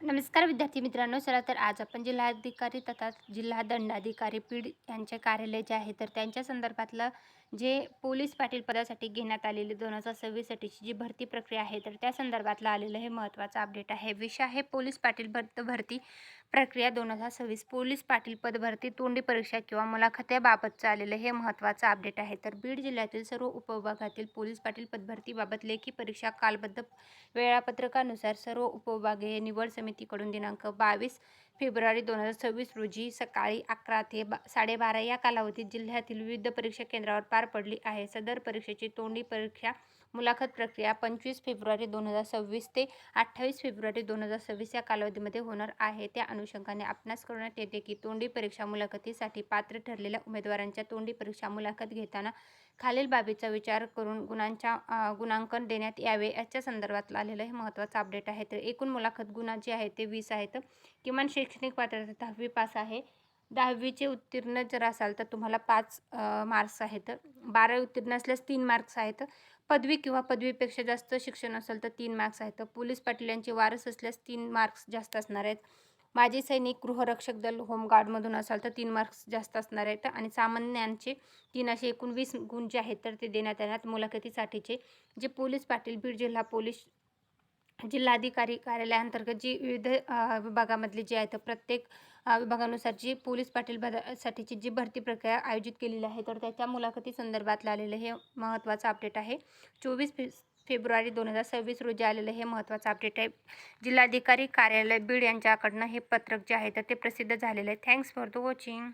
नमस्कार विद्यार्थी मित्रांनो. चला तर आज आपण जिल्हाधिकारी तथा जिल्हा दंडाधिकारी बीड यांचे कार्यालय जे आहे तर त्यांच्या संदर्भातलं जे पोलीस पाटील पदासाठी घेण्यात आलेली 2026 साठीची जी भरती प्रक्रिया आहे तर त्या संदर्भातलं आलेलं हे महत्त्वाचं अपडेट आहे. विषय आहे पोलीस पाटील भरती प्रक्रिया 2026. पोलीस पाटील पदभरती तोंडी परीक्षा किंवा मुलाखतीबाबतचं आलेलं हे महत्त्वाचं अपडेट आहे. तर बीड जिल्ह्यातील सर्व उपविभागातील पोलीस पाटील पदभरतीबाबत लेखी परीक्षा कालबद्ध वेळापत्रकानुसार सर्व उपविभागीय निवड समितीकडून दिनांक 22 फेब्रुवारी 2026 रोजी सकाळी 11 ते 12:30 या कालावधीत जिल्ह्यातील विविध परीक्षा केंद्रावर पार पडली आहे. सदर परीक्षेची तोंडी परीक्षा मुलाखत प्रक्रिया 25 फेब्रुवारी 2026 ते 28 फेब्रुवारी 2026 या कालावधीमध्ये होणार आहे. त्या अनुषंगाने आपणास कळवण्यात येते की तोंडी परीक्षा मुलाखतीसाठी पात्र ठरलेल्या उमेदवारांच्या तोंडी परीक्षा मुलाखत घेताना खालील बाबीचा विचार करून गुणांकन देण्यात यावे याच्या संदर्भात आलेलं हे महत्त्वाचं अपडेट आहे. तर एकूण मुलाखत गुण जे आहेत ते 20 आहेत. किमान शैक्षणिक पात्रता 10वी पास आहे. 10वीचे उत्तीर्ण जर असाल तर तुम्हाला 5 मार्क्स आहेत. 12वी उत्तीर्ण असल्यास 3 मार्क्स आहेत. पदवी किंवा पदवीपेक्षा जास्त शिक्षण असेल तर 3 मार्क्स आहेत. पोलीस पाटील यांचे वारस असल्यास 3 मार्क्स जास्त असणार आहेत. माजी सैनिक, गृहरक्षक दल, होमगार्डमधून असाल तर 3 मार्क्स जास्त असणार आहेत आणि सामान्यांचे 3 असे एकूण 20 गुण जे आहेत तर ते देण्यात येणार. मुलाखतीसाठीचे जे पोलीस पाटील बीड जिल्हा पोलीस जिल्हाधिकारी कार्यालयाअंतर्गत जी विविध विभागामधली जी आहेत प्रत्येक विभागानुसार जी पोलीस पाटील पदासाठीची जी भरती प्रक्रिया आयोजित केलेली आहे तर त्याच्या मुलाखती संदर्भातलं आलेलं हे महत्त्वाचं अपडेट आहे. 24 फेब्रुवारी 2026 रोजी आलेलं हे महत्त्वाचं अपडेट आहे. जिल्हाधिकारी कार्यालय बीड यांच्याकडनं हे पत्रक जे आहे तर ते प्रसिद्ध झालेलं आहे. Thanks for the watching.